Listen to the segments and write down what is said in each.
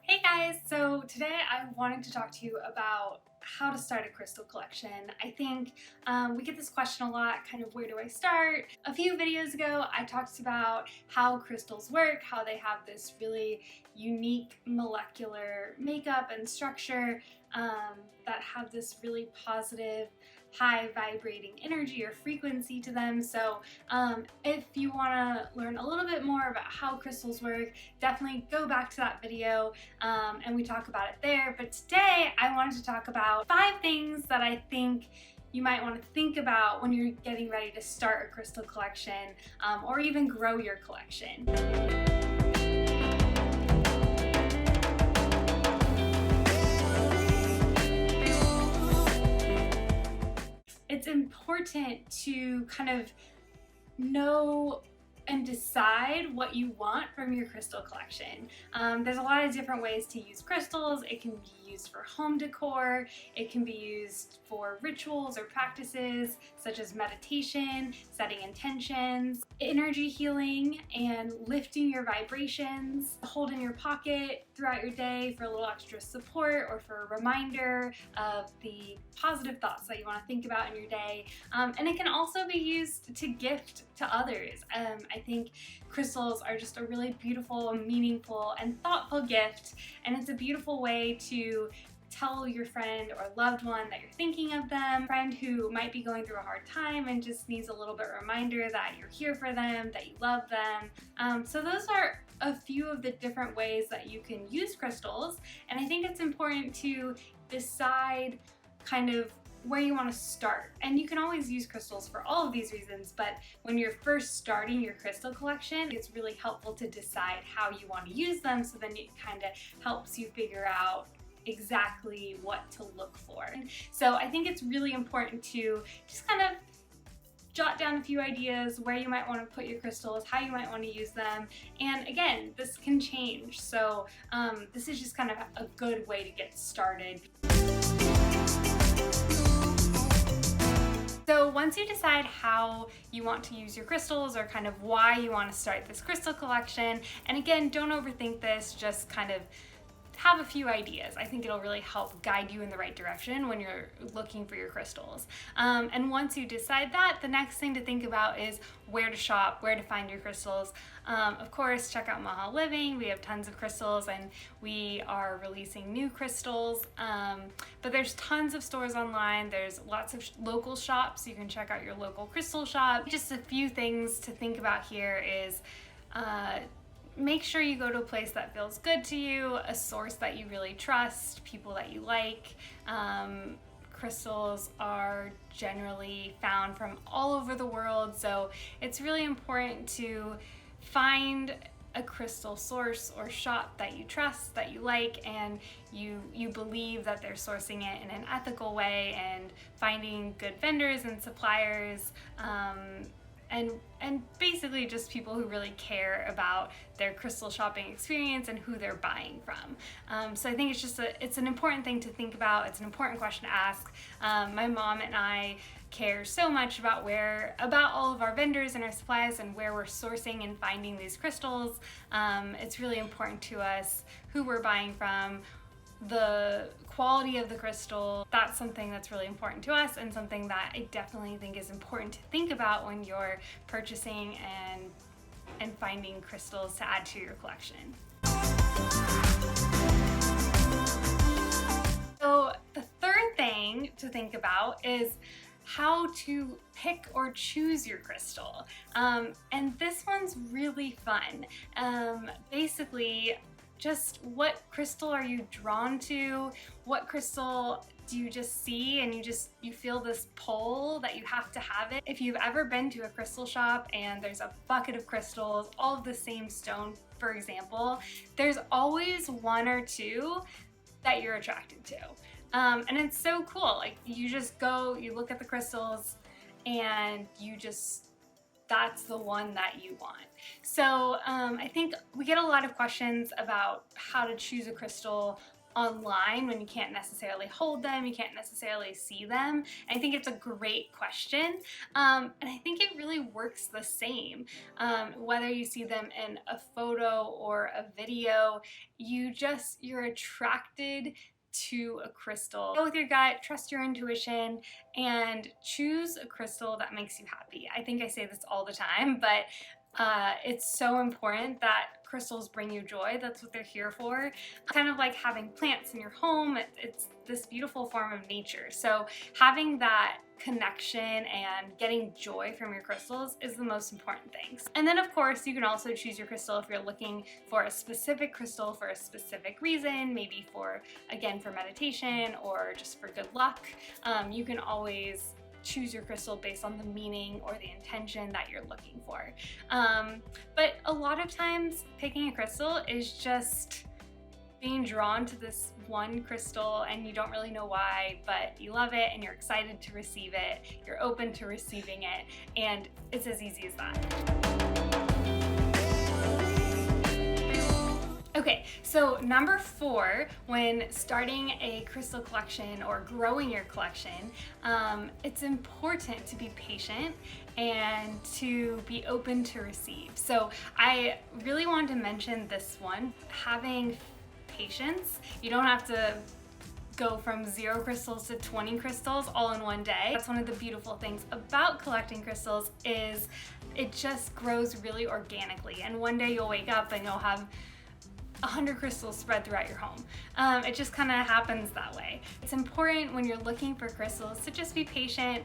Hey guys, so today I wanted to talk to you about how to start a crystal collection. I think we get this question a lot, kind of where do I start? A few videos ago I talked about how crystals work, how they have this really unique molecular makeup and structure that have this really positive high vibrating energy or frequency to them. So if you want to learn a little bit more about how crystals work, definitely go back to that video and we talk about it there. But today I wanted to talk about 5 things that I think you might want to think about when you're getting ready to start a crystal collection or even grow your collection. It's important to kind of know and decide what you want from your crystal collection. There's a lot of different ways to use crystals. It can be used for home decor, it can be used for rituals or practices such as meditation, setting intentions, energy healing, and lifting your vibrations. Hold in your pocket throughout your day for a little extra support or for a reminder of the positive thoughts that you want to think about in your day. And it can also be used to gift to others. I think crystals are just a really beautiful, meaningful, and thoughtful gift, and it's a beautiful way to tell your friend or loved one that you're thinking of them, a friend who might be going through a hard time and just needs a little bit of reminder that you're here for them, that you love them. So those are a few of the different ways that you can use crystals, and I think it's important to decide kind of where you want to start. And you can always use crystals for all of these reasons, but when you're first starting your crystal collection, it's really helpful to decide how you want to use them, so then it kind of helps you figure out exactly what to look for. So I think it's really important to just kind of jot down a few ideas where you might want to put your crystals, how you might want to use them, and again, this can change. So this is just kind of a good way to get started. So once you decide how you want to use your crystals or kind of why you want to start this crystal collection, and again, don't overthink this, just kind of have a few ideas. I think it'll really help guide you in the right direction when you're looking for your crystals. And once you decide that, the next thing to think about is where to shop, where to find your crystals. Of course, check out Maha Living. We have tons of crystals and we are releasing new crystals. But there's tons of stores online. There's lots of local shops. You can check out your local crystal shop. Just a few things to think about here is make sure you go to a place that feels good to you, a source that you really trust, people that you like. Crystals are generally found from all over the world, so it's really important to find a crystal source or shop that you trust, that you like, and you believe that they're sourcing it in an ethical way and finding good vendors and suppliers, and basically just people who really care about their crystal shopping experience and who they're buying from. So I think it's an important thing to think about. It's an important question to ask. My mom and I care so much about all of our vendors and our suppliers and where we're sourcing and finding these crystals. It's really important to us who we're buying from, the quality of the crystal. That's something that's really important to us and something that I definitely think is important to think about when you're purchasing and finding crystals to add to your collection. So the third thing to think about is how to pick or choose your crystal. And this one's really fun. Basically, just what crystal are you drawn to? What crystal do you just see and you feel this pull that you have to have it? If you've ever been to a crystal shop and there's a bucket of crystals, all of the same stone, for example, there's always one or two that you're attracted to. And it's so cool. Like, you just go, you look at the crystals and that's the one that you want. So I think we get a lot of questions about how to choose a crystal, online when you can't necessarily hold them, you can't necessarily see them. And I think it's a great question, and I think it really works the same. Whether you see them in a photo or a video, you're attracted to a crystal. Go with your gut, trust your intuition, and choose a crystal that makes you happy. I think I say this all the time, but it's so important that crystals bring you joy. That's what they're here for. Kind of like having plants in your home, it's this beautiful form of nature. So having that connection and getting joy from your crystals is the most important things. And then of course you can also choose your crystal if you're looking for a specific crystal for a specific reason, maybe for, again, for meditation or just for good luck. You can always choose your crystal based on the meaning or the intention that you're looking for. But a lot of times picking a crystal is just being drawn to this one crystal and you don't really know why, but you love it and you're excited to receive it, you're open to receiving it, and it's as easy as that. Okay, so number 4, when starting a crystal collection or growing your collection, it's important to be patient and to be open to receive. So I really wanted to mention this one, having patience. You don't have to go from 0 crystals to 20 crystals all in one day. That's one of the beautiful things about collecting crystals, is it just grows really organically, and one day you'll wake up and you'll have 100 crystals spread throughout your home. It just kind of happens that way. It's important when you're looking for crystals to just be patient.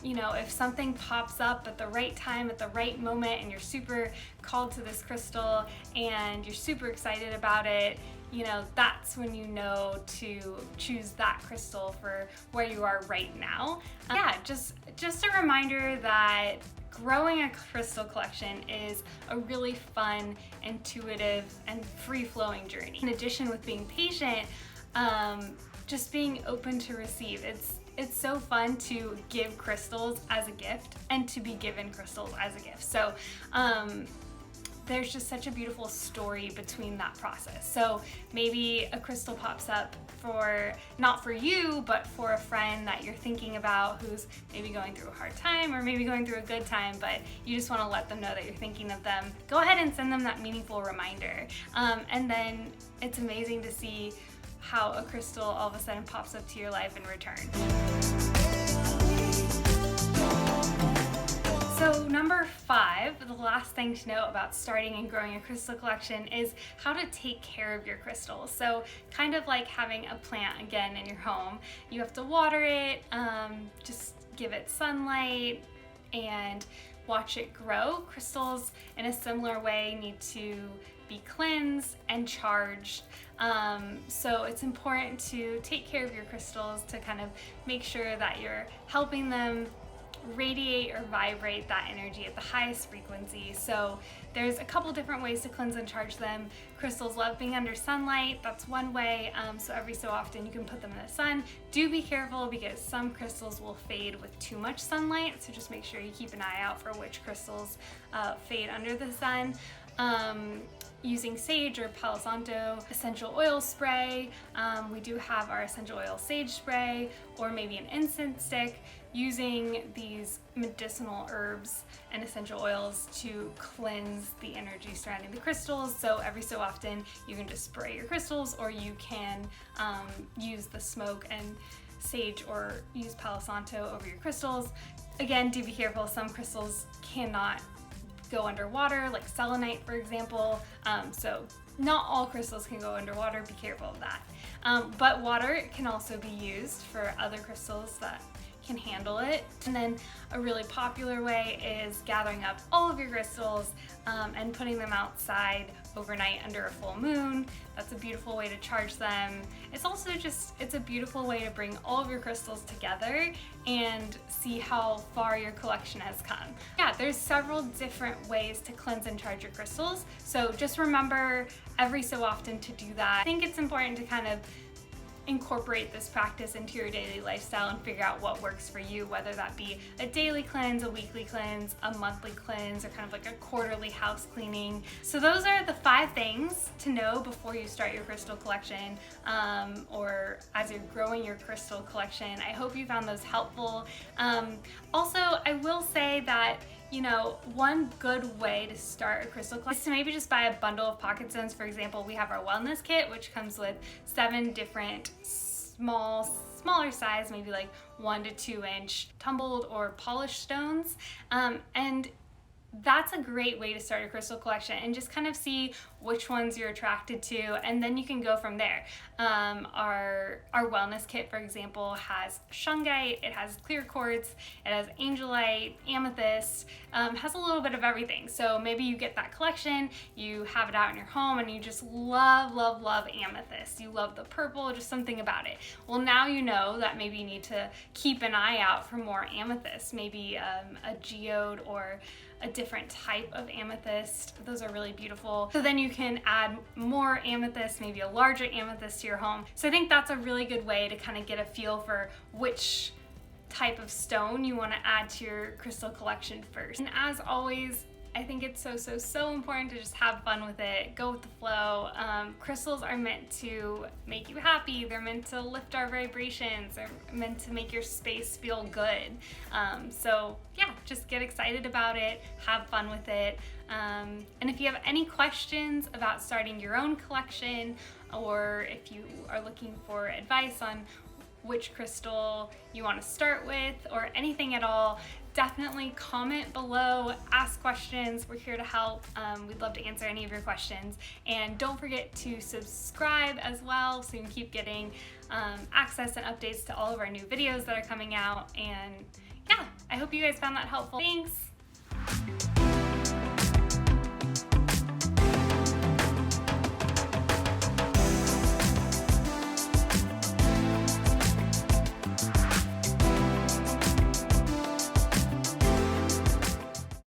You know, if something pops up at the right time, at the right moment, and you're super called to this crystal and you're super excited about it, you know, that's when you know to choose that crystal for where you are right now. Yeah, just a reminder that growing a crystal collection is a really fun, intuitive, and free-flowing journey. In addition, with being patient, just being open to receive. It's so fun to give crystals as a gift and to be given crystals as a gift. So there's just such a beautiful story between that process. So maybe a crystal pops up for, not for you, but for a friend that you're thinking about who's maybe going through a hard time or maybe going through a good time, but you just want to let them know that you're thinking of them. Go ahead and send them that meaningful reminder. And then it's amazing to see how a crystal all of a sudden pops up to your life in return. So number 5, the last thing to know about starting and growing a crystal collection is how to take care of your crystals. So kind of like having a plant again in your home. You have to water it, just give it sunlight and watch it grow. Crystals in a similar way need to be cleansed and charged. So it's important to take care of your crystals to kind of make sure that you're helping them radiate or vibrate that energy at the highest frequency. So there's a couple different ways to cleanse and charge them. Crystals love being under sunlight. That's one way. So every so often you can put them in the sun. Do be careful because some crystals will fade with too much sunlight. So just make sure you keep an eye out for which crystals fade under the sun. Using sage or Palo Santo essential oil spray. We do have our essential oil sage spray, or maybe an incense stick, using these medicinal herbs and essential oils to cleanse the energy surrounding the crystals. So every so often you can just spray your crystals, or you can use the smoke and sage or use Palo Santo over your crystals. Again, do be careful. Some crystals cannot go underwater, like selenite for example. So not all crystals can go underwater, be careful of that. But water can also be used for other crystals that can handle it. And then a really popular way is gathering up all of your crystals and putting them outside overnight under a full moon. That's a beautiful way to charge them. It's also it's a beautiful way to bring all of your crystals together and see how far your collection has come. Yeah, there's several different ways to cleanse and charge your crystals. So just remember every so often to do that. I think it's important to kind of incorporate this practice into your daily lifestyle and figure out what works for you, whether that be a daily cleanse, a weekly cleanse, a monthly cleanse, or kind of like a quarterly house cleaning. So those are the 5 things to know before you start your crystal collection, or as you're growing your crystal collection. I hope you found those helpful. Also, I will say that, you know, one good way to start a crystal collection is to maybe just buy a bundle of pocket stones. For example, we have our wellness kit, which comes with 7 different smaller size, maybe like 1 to 2 inch tumbled or polished stones. And that's a great way to start your crystal collection and just kind of see which ones you're attracted to, and then you can go from there. Our wellness kit, for example, has shungite, it has clear quartz, it has angelite, amethyst, has a little bit of everything. So maybe you get that collection, you have it out in your home, and you just love amethyst. You love the purple, just something about it. Well, now you know that maybe you need to keep an eye out for more amethyst, maybe a geode or a different type of amethyst. Those are really beautiful. So then you can add more amethyst, maybe a larger amethyst to your home. So I think that's a really good way to kind of get a feel for which type of stone you want to add to your crystal collection first. And as always, I think it's so important to just have fun with it, go with the flow. Crystals are meant to make you happy, they're meant to lift our vibrations, they're meant to make your space feel good. So yeah, just get excited about it, have fun with it. And if you have any questions about starting your own collection, or if you are looking for advice on which crystal you want to start with, or anything at all, definitely comment below, ask questions. We're here to help. We'd love to answer any of your questions. And don't forget to subscribe as well so you can keep getting access and updates to all of our new videos that are coming out. And yeah, I hope you guys found that helpful. Thanks!